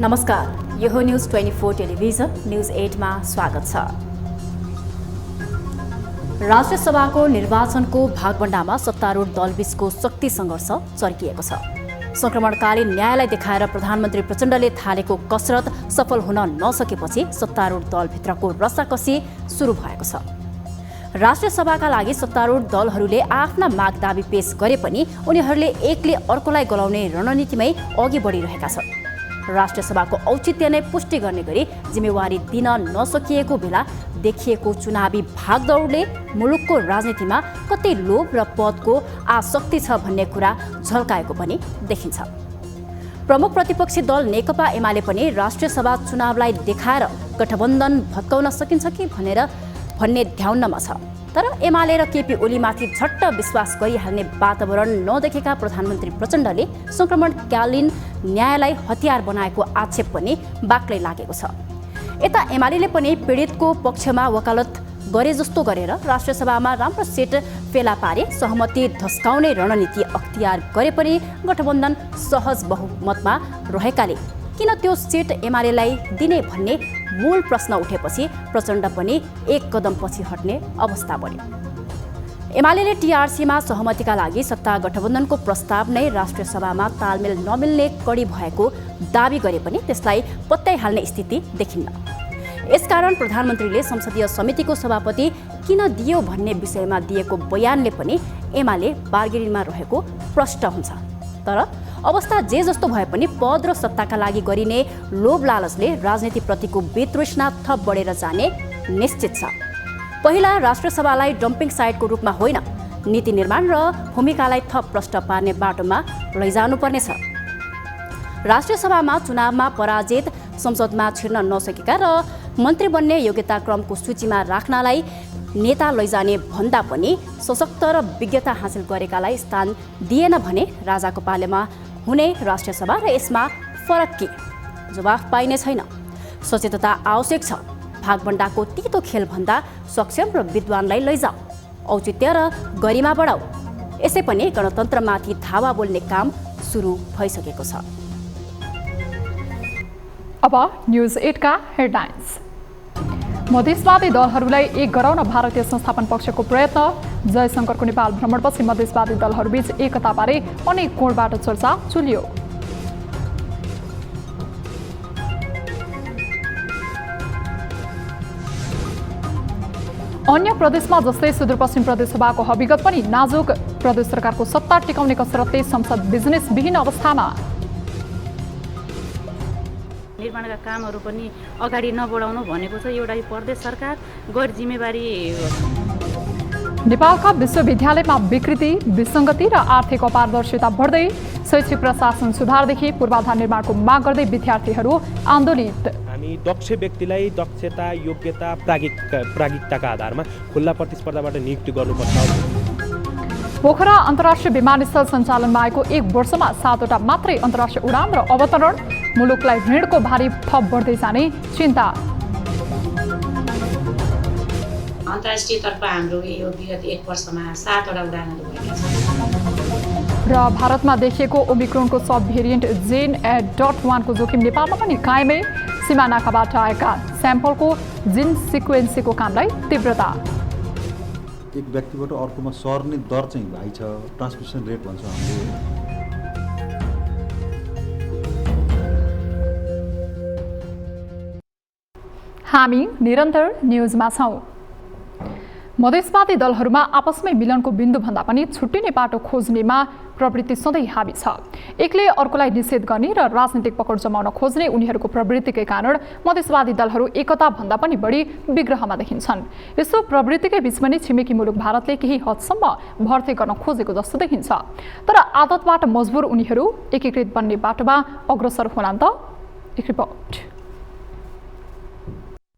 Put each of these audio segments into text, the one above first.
नमस्कार, यो हो न्यूज 24 टेलिभिजन न्यूज 8 मा स्वागत छ। राष्ट्रिय सभाको निर्वाचनको भागवण्डामा सत्तारूढ दलबीचको शक्ति सङ्घर्ष चर्किएको छ। संक्रमणकालीन न्यायलाई देखाएर प्रधानमन्त्री प्रचण्डले थालेको कसरत सफल हुन नसकेपछि सत्तारूढ दलभित्रको रसाकसी सुरु भएको छ। राष्ट्रिय सभाका लागि सत्तारूढ दलहरूले आफ्ना माग दाबी पेश गरे पनि उनीहरूले एकले अर्कोलाई गलाउने रणनीतिमै अघि बढिरहेका छन्। राष्ट्रिय सभाको औचित्य नै पुष्टि गर्ने गरी जिम्मेवारी दिन नसकिएको बेला देखिएको चुनावी भागदौडले मुलुकको राजनीतिमा कतै लोभ र पदको आसक्ति छ भन्ने कुरा झल्काएको पनि देखिन्छ। प्रमुख प्रतिपक्षी दल नेकपा एमाले पनि राष्ट्रिय सभा चुनावलाई देखाएर गठबन्धन भत्काउन सकिन्छ कि भन्ने ध्याउनमा छ। तर एमाले र केपी ओलीमाथि झट्ट विश्वास गरिहाल्ने वातावरण नदेखेका प्रधानमन्त्री प्रचण्डले संक्रमणकालीन न्यायलाई हतियार बनाएको आक्षेप पनि बाक्लै लागेको छ। यता एमाले पनि पीडितको पक्षमा वकालत गरे जस्तो गरेर राष्ट्रिय सभामा राम्रो सेट फेला पारे सहमति धस्काउने रणनीति अख्तियार गरे पनि गठबन्धन सहज बहुमतमा रहेकाले किन त्यो सेट एमालेलाई दिने भन्ने मूल प्रश्न उठेपछि प्रचण्ड पनि एक कदम पछि हट्ने अवस्था बन्यो। एमाले टीआरसीमा सहमतिका लागि सत्ता गठबन्धनको प्रस्ताव नै राष्ट्रिय सभामा तालमेल नमिल्ने कडी भएको दाबी गरे पनि त्यसलाई पत्याइहाल्ने स्थिति देखिन्न। यसकारण प्रधानमन्त्रीले संसदीय समितिको सभापति किन दियो भन्ने विषयमा दिएको बयानले पनि एमाले बार्गेनिङमा रहेको प्रष्ट हुन्छ। तर अवस्था जे जस्तो भए पनि पद र सत्ताका लागि गरिने लोभ लालचले राजनीतिप्रतिको वितृष्णा थप बढेर जाने निश्चित छ। पहिला राष्ट्रिय सभालाई डम्पिङ साइटको रूपमा होइन, नीति निर्माण र भूमिकालाई थप प्रष्ट पार्ने बाटोमा लैजानुपर्नेछ। राष्ट्रिय सभामा चुनावमा पराजित, संसदमा छिर्न नसकेका र मन्त्री बन्ने योग्यता क्रमको सूचीमा राख्नलाई नेता लैजाने भन्दा पनि सशक्त र विज्ञता हासिल गरेकालाई स्थान दिएन भने राजाको पालेमा हुने राष्ट्रिय सभा र यसमा फरक के? जवाफ पाइने छैन। सचेतता आवश्यक छ। भागवण्डाको तितो खेलभन्दा सक्षम र विद्वानलाई लैजाऊ, औचित्य र गरिमा बढाऊ। यसै पनि गणतन्त्रमाथि धावा बोल्ने काम सुरु भइसकेको छ। अब न्यूज 8 का हेडलाइन्स। मधेसवादी दलहरूलाई एक गराउन भारतीय संस्थापन पक्षको प्रयत्न। जयशंकरको नेपाल भ्रमणपछि मधेसवादी दलहरूबीच एकताबारे अनेक कोणबाट चर्चा चुलियो। अन्य प्रदेशमा जस्तै सुदूरपश्चिम प्रदेश सभाको हविगत पनि नाजुक। प्रदेश सरकारको सत्ता टिकाउने कसरतले संसद बिजनेस विहीन अवस्थामा। निर्माणका कामहरू पनि अगाडि नबढाउनु भनेको छ एउटा प्रदेश सरकार गैर जिम्मेवारी। नेपालका विश्वविद्यालयमा विकृति, विसङ्गति र आर्थिक अपारदर्शिता बढ्दै। शैक्षिक प्रशासन सुधारदेखि पूर्वाधार निर्माणको माग गर्दै विद्यार्थीहरू आन्दोलित। हामी दक्ष व्यक्तिलाई दक्षता, योग्यता, प्राज्ञिकताका आधारमा खुल्ला प्रतिस्पर्धाबाट नियुक्ति गर्नुपर्छ। पोखरा अन्तर्राष्ट्रिय विमानस्थल सञ्चालनमा आएको 1 वर्षमा 7वटा मात्रै अन्तर्राष्ट्रिय उडान र अवतरण। मुलुकलाई ऋणको भारी थप बढ्दै जाने चिन्ता। अन्तर्राष्ट्रिय तर्फ हाम्रो यो विगत 1 वर्षमा 7वटा उडानहरू भएका छन्। र भारतमा देखिएको ओमिक्रोनको सब भेरिएन्ट JN.1 को जोखिम नेपालमा पनि कायमै। सीमानाकाबाट आएका स्याम्पलको जिन सिक्वेन्सीको कामलाई तीव्रता। एक व्यक्तिबाट अर्कोमा सर्ने दर चाहिँ हाई छ, ट्रान्समिसन रेट भन्छ हामीले। हामी निरन्तर न्युजमा छौँ। मधेसवादी दलहरूमा आपसमै मिलनको बिन्दुभन्दा पनि छुट्टिने बाटो खोज्नेमा प्रवृत्ति सधैँ हावी छ। एकले अर्कोलाई निषेध गर्ने र राजनीतिक पकड जमाउन खोज्ने उनीहरूको प्रवृत्तिकै कारण मधेसवादी दलहरू एकताभन्दा पनि बढी विग्रहमा देखिन्छन्। यसो प्रवृत्तिकै बीचमा नै छिमेकी मुलुक भारतले केही हदसम्म भर्ती गर्न खोजेको जस्तो देखिन्छ। तर आदतबाट मजबुर उनीहरू एकीकृत बन्ने बाटोमा अग्रसर होलान् त? एक रिपोर्ट।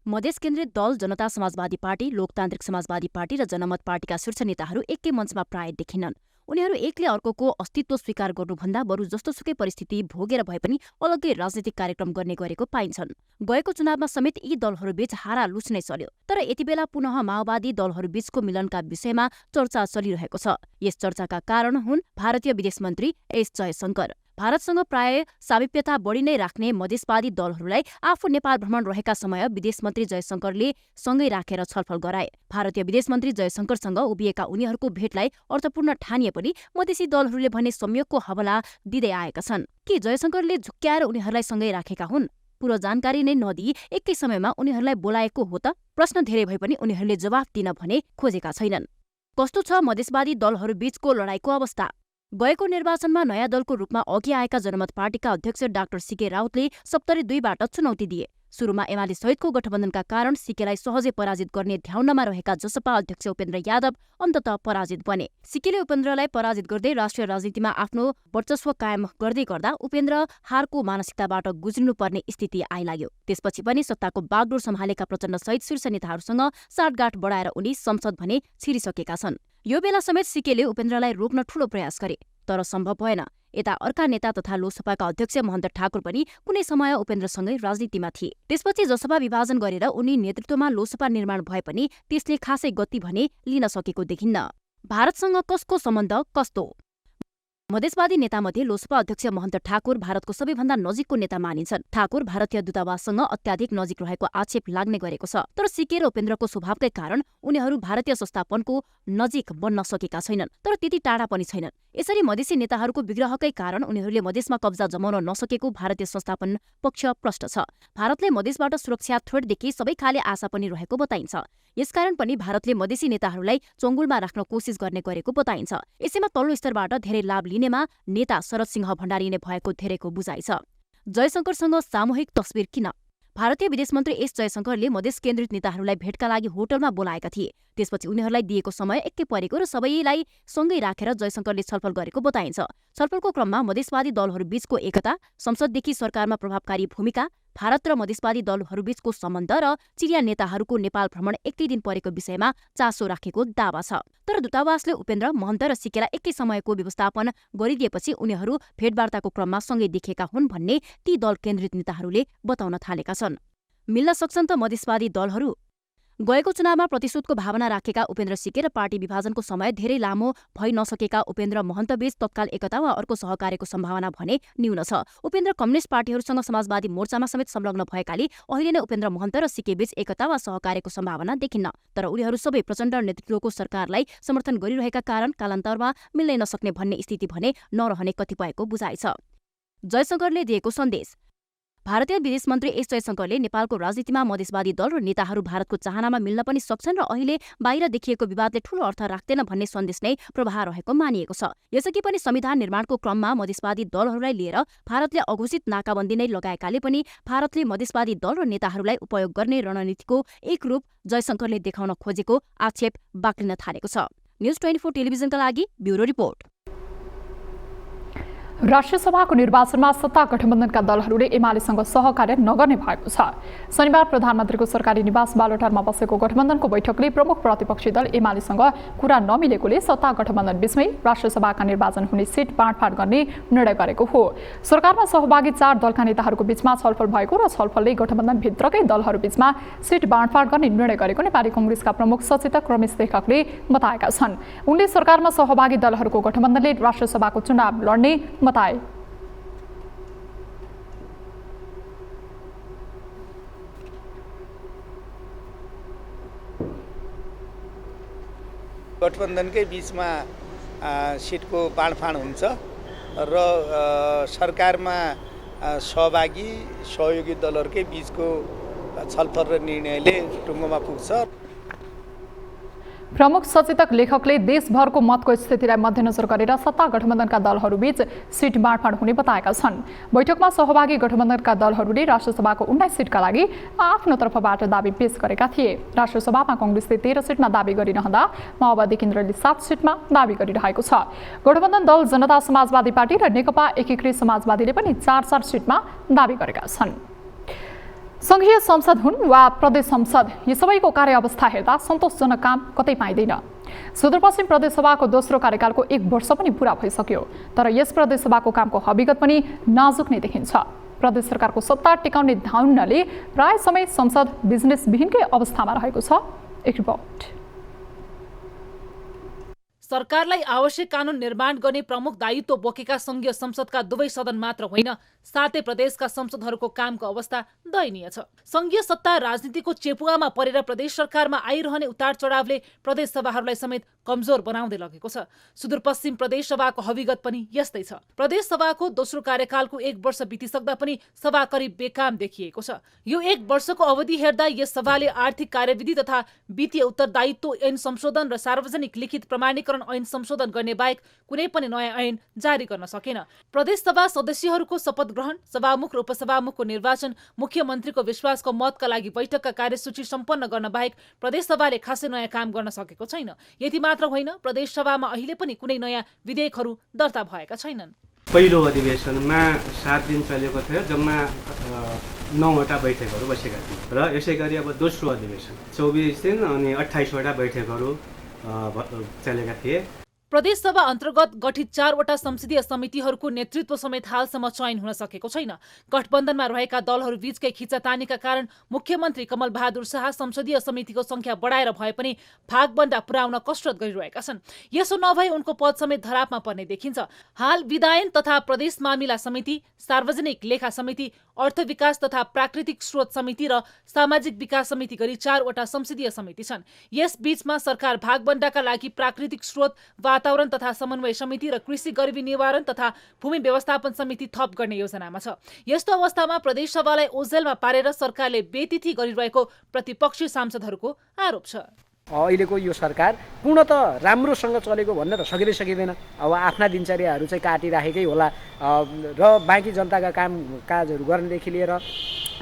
मधेस केन्द्रित दल जनता समाजवादी पार्टी, लोकतान्त्रिक समाजवादी पार्टी र जनमत पार्टीका शीर्ष नेताहरू एकै मञ्चमा प्राय देखिनन्। उनीहरू एकले अर्कोको अस्तित्व स्वीकार गर्नुभन्दा बरु जस्तोसुकै परिस्थिति भोगेर भए पनि अलग्गै राजनीतिक कार्यक्रम गर्ने गरेको पाइन्छन्। गएको चुनावमा समेत यी दलहरूबीच हारालुच नै चल्यो। तर यतिबेला पुनः माओवादी दलहरूबीचको मिलनका विषयमा चर्चा चलिरहेको छ। यस चर्चाका कारण हुन् भारतीय विदेश मन्त्री एस जयशंकर। भारतसँग प्राय सामिप्यता बढी नै राख्ने मधेसवादी दलहरूलाई आफू नेपाल भ्रमण रहेका समय विदेश मन्त्री जयशंकरले सँगै राखेर छलफल गराए। भारतीय विदेश मन्त्री जयशंकरसँग उभिएका उनीहरूको भेटलाई अर्थपूर्ण ठानिए पनि मधेसी दलहरूले भने संयोगको हवाला दिँदै आएका छन्। के जयशंकरले झुक्क्याएर उनीहरूलाई सँगै राखेका हुन्? पूरो जानकारी नै नदिई एकै समयमा उनीहरूलाई बोलाएको हो त? प्रश्न धेरै भए पनि उनीहरूले जवाफ दिन भने खोजेका छैनन्। कस्तो छ मधेसवादी दलहरूबीचको लडाईँको अवस्था? गएको निर्वाचनमा नयाँ दलको रूपमा अघि आएका जनमत पार्टीका अध्यक्ष डाक्टर सीके राउतले सप्तरी 2बाट चुनौती दिए। सुरुमा एमाले सहितको गठबन्धनका कारण सीकेलाई सहजै पराजित गर्ने ध्याउनमा रहेका जसपा अध्यक्ष उपेन्द्र यादव अन्ततः पराजित बने। सीकेले उपेन्द्रलाई पराजित गर्दै राष्ट्रिय राजनीतिमा आफ्नो वर्चस्व कायम गर्दै गर्दा उपेन्द्र हारको मानसिकताबाट गुज्रिनुपर्ने स्थिति आइलाग्यो। त्यसपछि पनि सत्ताको बागडोर सम्हालेका प्रचण्ड सहित शीर्ष नेताहरूसँग साटगाँठ बढाएर उनी संसद भने छिरिसकेका छन्। यो बेला समेत सीकेले उपेन्द्रलाई रोक्न ठूलो प्रयास गरे, तर सम्भव भएन। यता अर्का नेता तथा लोकसभाका अध्यक्ष महन्त ठाकुर पनि कुनै समय उपेन्द्रसँगै राजनीतिमा थिए। त्यसपछि जसपा विभाजन गरेर उनी नेतृत्वमा लोकसभा निर्माण भए पनि त्यसले खासै गति भने लिन सकेको देखिन्न। भारतसँग कसको सम्बन्ध कस्तो? मधेसवादी नेतामध्ये लोकसभा अध्यक्ष महन्त ठाकुर भारतको सबैभन्दा नजिकको नेता मानिन्छन्। ठाकुर भारतीय दूतावाससँग अत्याधिक नजिक रहेको आक्षेप लाग्ने गरेको छ। तर सीके र उपेन्द्रको स्वभावकै कारण उनीहरू भारतीय संस्थापनको नजिक बन्न सकेका छैनन्, तर त्यति टाढा पनि छैनन्। यसरी मधेसी नेताहरूको विग्रहकै कारण उनीहरूले मधेसमा कब्जा जमाउन नसकेको भारतीय संस्थापन पक्ष प्रष्ट छ। भारतले मधेसबाट सुरक्षा थ्रेडदेखि सबै खाले आशा पनि रहेको बताइन्छ। यसकारण पनि भारतले मधेसी नेताहरूलाई चङ्गुलमा राख्न कोसिस गर्ने गरेको बताइन्छ। यसैमा तल्लो स्तरबाट धेरै लाभ लिनेमा नेता शरद सिंह भण्डारी नै भएको धेरैको बुझाइ छ। जयशंकरसँग सामूहिक तस्बिर किन? भारतीय विदेश मन्त्री एस जयशंकरले मधेस केन्द्रित नेताहरूलाई भेटका लागि होटलमा बोलाएका थिए। त्यसपछि उनीहरूलाई दिएको समय एकै परेको र सबैलाई सँगै राखेर जयशंकरले छलफल गरेको बताइन्छ। छलफलको क्रममा मधेसवादी दलहरूबीचको एकता, संसददेखि सरकारमा प्रभावकारी भूमिका, भारत र मधेसवादी दलहरूबीचको सम्बन्ध र चिरिया नेताहरूको नेपाल भ्रमण एकै दिन परेको विषयमा चासो राखेको दावा छ। तर दूतावासले उपेन्द्र, महन्त र सीकेलाई एकै समयको व्यवस्थापन गरिदिएपछि उनीहरू भेटवार्ताको क्रममा सँगै देखेका हुन् भन्ने ती दल केन्द्रित नेताहरूले बताउन थालेका छन्। मिल्न सक्छन् त मधेसवादी दलहरू? गएको चुनावमा प्रतिशोधको भावना राखेका उपेन्द्र सीके र पार्टी विभाजनको समय धेरै लामो भइ नसकेका उपेन्द्र महन्तबीच तत्काल एकता वा अर्को सहकार्यको सम्भावना भने न्यून छ। उपेन्द्र कम्युनिस्ट पार्टीहरूसँग समाजवादी मोर्चामा समेत संलग्न भएकाले अहिले नै उपेन्द्र महन्त र सीकेबीच एकता वा सहकार्यको सम्भावना देखिन्न। तर उनीहरू सबै प्रचण्ड नेतृत्वको सरकारलाई समर्थन गरिरहेका कारण कालान्तरमा मिल्नै नसक्ने भन्ने स्थिति भने नरहने कतिपयको बुझाइ छ। जयशंकरले दिएको सन्देश। भारतीय विदेश मन्त्री एस जयशंकरले नेपालको राजनीतिमा मधेसवादी दल र नेताहरू भारतको चाहनामा मिल्न पनि सक्छन् र अहिले बाहिर देखिएको विवादले ठूलो अर्थ राख्दैन भन्ने सन्देश नै प्रवाह रहेको मानिएको छ। यसअघि पनि संविधान निर्माणको क्रममा मधेसवादी दलहरूलाई लिएर भारतले अघोषित नाकाबन्दी नै लगाएकाले पनि भारतले मधेसवादी दल र नेताहरूलाई उपयोग गर्ने रणनीतिको एक रूप जयशंकरले देखाउन खोजेको आक्षेप बाक्लिन थालेको छ। न्युज 24 टेलिभिजनका लागि ब्युरो रिपोर्ट। राष्ट्रिय सभाको निर्वाचनमा सत्ता गठबन्धनका दलहरूले एमालेसँग सहकार्य नगर्ने भएको छ। शनिबार प्रधानमन्त्रीको सरकारी निवास बालुटारमा बसेको गठबन्धनको बैठकले प्रमुख प्रतिपक्षी दल एमालेसँग कुरा नमिलेकोले सत्ता गठबन्धन बीचमै राष्ट्रिय सभाका निर्वाचन हुने सिट बाँडफाँड गर्ने निर्णय गरेको हो। सरकारमा सहभागी 4 दलका नेताहरूको बीचमा छलफल भएको र छलफलले गठबन्धनभित्रकै दलहरूबीचमा सिट बाँडफाँड गर्ने निर्णय गरेको नेपाली कांग्रेसका प्रमुख सचेतक रमेश लेखकले बताएका छन्। उनले सरकारमा सहभागी दलहरूको गठबन्धनले राष्ट्रिय सभाको चुनाव लड्ने बताए। गठबन्धनकै बीचमा सिटको बाँडफाँड हुन्छ र सरकारमा सहभागी सहयोगी दलहरूकै बीचको छलफल र निर्णयले टुङ्गोमा पुग्छ। प्रमुख सचेतक लेखकले देशभरको मतको स्थितिलाई मध्यनजर गरेर सत्ता गठबन्धनका दलहरूबीच सिट बाँडफाँड हुने बताएका छन्। बैठकमा सहभागी गठबन्धनका दलहरूले राष्ट्रसभाको 19 सिटका लागि आफ्नो तर्फबाट दाबी पेश गरेका थिए। राष्ट्रसभामा कांग्रेसले 13 सिटमा दाबी गरिरहँदा माओवादी केन्द्रले 7 सिटमा दाबी गरिरहेको छ। गठबन्धन दल जनता समाजवादी पार्टी र नेकपा एकीकृत समाजवादीले पनि 4-4 सिटमा दाबी गरेका छन्। संघीय संसद हुन् वा प्रदेश संसद, यी सबैको कार्य अवस्था हेर्दा सन्तोषजनक काम कतै पाइँदैन। सुदूरपश्चिम प्रदेशसभाको दोस्रो कार्यकालको 1 वर्ष पनि पूरा भइसक्यो, तर यस प्रदेशसभाको कामको हकीकत पनि नाजुक नै देखिन्छ। प्रदेश सरकारको सत्ता टिकाउने धाउन्नले प्राय समय संसद बिजनेस विहीनकै अवस्थामा रहेको छ। एक रिपोर्ट। सरकारलाई आवश्यक कानुन निर्माण गर्ने प्रमुख दायित्व बोकेका संघीय संसदका दुवै सदन मात्र होइन, सातै प्रदेशका संसदहरूको कामको अवस्था दयनीय छ। संघीय सत्ता राजनीतिको चेपुवामा परेर प्रदेश सरकारमा आइरहने उतार चढावले प्रदेश सभाहरूलाई समेत कमजोर बनाउँदै लगेको छ। सुदूरपश्चिम प्रदेश सभाको हकीकत पनि यस्तै छ। प्रदेश सभाको दोस्रो कार्यकालको 1 वर्ष बितिसक्दा पनि सभा करिब बेकाम देखिएको छ। यो 1 वर्षको अवधि हेर्दा यस सभाले आर्थिक कार्यविधि तथा वित्तीय उत्तरदायित्व ऐन संशोधन र सार्वजनिक लिखित प्रमाणीकरण ऐन संशोधन गर्ने बाहेक कुनै पनि नयाँ ऐन जारी गर्न सकेन। प्रदेश सभा सदस्यहरूको शपथ ग्रहण, सभामुख र उपसभामुखको निर्वाचन, मुख्यमन्त्रीको विश्वासको मतका लागि बैठकका कार्यसूची सम्पन्न गर्न बाहेक प्रदेश सभाले खासै नयाँ काम गर्न सकेको छैन। यति मात्र होइन, प्रदेश सभामा अहिले पनि कुनै नयाँ विधेयकहरू दर्ता भएका छैनन्। पहिलो अधिवेशनमा 7 दिन चलेको थियो, जम्मा 9वटा बैठकहरू बसेका थिए र यसै गरी अब दोस्रो अधिवेशन 24 दिन अनि 28वटा बैठकहरू चलेका थिए। प्रदेश सभा अन्तर्गत गठित 4वटा संसदीय समितिहरूको नेतृत्व समेत हालसम्म चयन हुन सकेको छैन। गठबन्धनमा रहेका दलहरू बीचकै खिचातानीका कारण मुख्यमन्त्री कमल बहादुर शाह संसदीय समितिको संख्या बढाएर भए पनि भागबण्डा पुर्याउन कसरत गरिरहेका छन्। यसो नभए उनको पद समेत धरापमा पर्ने देखिन्छ। हाल विधायन तथा प्रदेश मामिला समिति, सार्वजनिक लेखा समिति, अर्थ विकास तथा प्राकृतिक स्रोत समिति र सामाजिक विकास समिति गरी 4वटा संसदीय समिति छन्। यस बीचमा सरकार भागबण्डाका लागि प्राकृतिक स्रोत, वातावरण तथा समन्वय समिति र कृषि गरिबी निवारण तथा भूमि व्यवस्थापन समिति थप गर्ने योजनामा छ। यस्तो अवस्थामा प्रदेश सभालाई ओझेलमा पारेर सरकारले बेतिथि गरिरहेको प्रतिपक्षी सांसदहरूको आरोप छ। अहिलेको यो सरकार पूर्णतः राम्रोसँग चलेको भन्न त सकिँदै सकिँदैन। अब आफ्ना दिनचर्याहरू चाहिँ काटिराखेकै होला र बाँकी जनताका कामकाजहरू गर्नेदेखि लिएर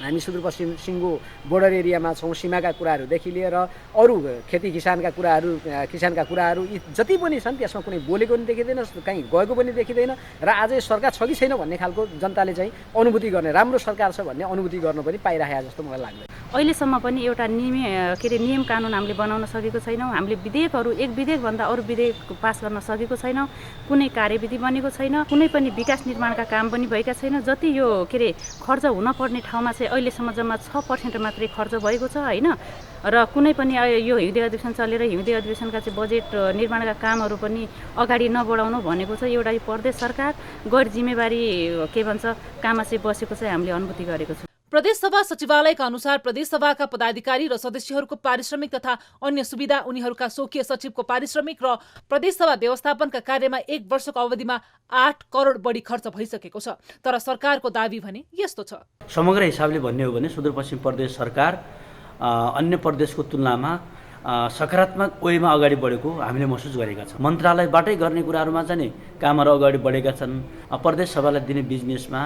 हामी सुदूरपश्चिम सिङ्गो बोर्डर एरियामा छौँ, सीमाका कुराहरूदेखि लिएर अरू खेती किसानका कुराहरू जति पनि छन् त्यसमा कुनै बोलेको पनि देखिँदैन, कहीँ गएको पनि देखिँदैन र आज सरकार छ कि छैन भन्ने खालको जनताले चाहिँ अनुभूति गर्ने, राम्रो सरकार छ भन्ने अनुभूति गर्नु पनि पाइरहेको जस्तो मलाई लाग्दैन। अहिलेसम्म पनि एउटा नियम कानुन हामीले बनाउन सकेको छैनौँ। हामीले विधेयकहरू एक विधेयकभन्दा अरू विधेयक पास गर्न सकेको छैनौँ। कुनै कार्यविधि बनेको छैन, कुनै पनि विकास निर्माणका काम पनि भएका छैन। जति यो खर्च हुनपर्ने ठाउँमा चाहिँ अहिलेसम्म जम्मा 6% मात्रै खर्च भएको छ होइन। र कुनै पनि यो हिउँदे अधिवेशन चलेर हिउँदे अधिवेशनका चाहिँ बजेट निर्माणका कामहरू पनि अगाडि नबढाउनु भनेको चाहिँ एउटा प्रदेश सरकार गैर जिम्मेवारी काममा चाहिँ बसेको चाहिँ हामीले अनुभूति गरेको छौँ। प्रदेश सभा सचिवालयका अनुसार प्रदेश सभाका पदाधिकारी र सदस्यहरूको पारिश्रमिक तथा अन्य सुविधा, उनीहरूका स्वकीय सचिवको पारिश्रमिक र प्रदेश सभा व्यवस्थापनका कार्यमा 1 वर्षको अवधिमा 8 करोड बढी खर्च भइसकेको छ। तर सरकारको दाबी भने यस्तो छ। समग्र हिसाबले भन्ने हो भने सुदूरपश्चिम प्रदेश सरकार अन्य प्रदेशको तुलनामा सकारात्मक वेमा अगाडि बढेको हामीले महसुस गरेका छौँ। मन्त्रालयबाटै गर्ने कुराहरूमा चाहिँ कामहरू अगाडि बढेका छन्। प्रदेश सभालाई दिने बिजनेसमा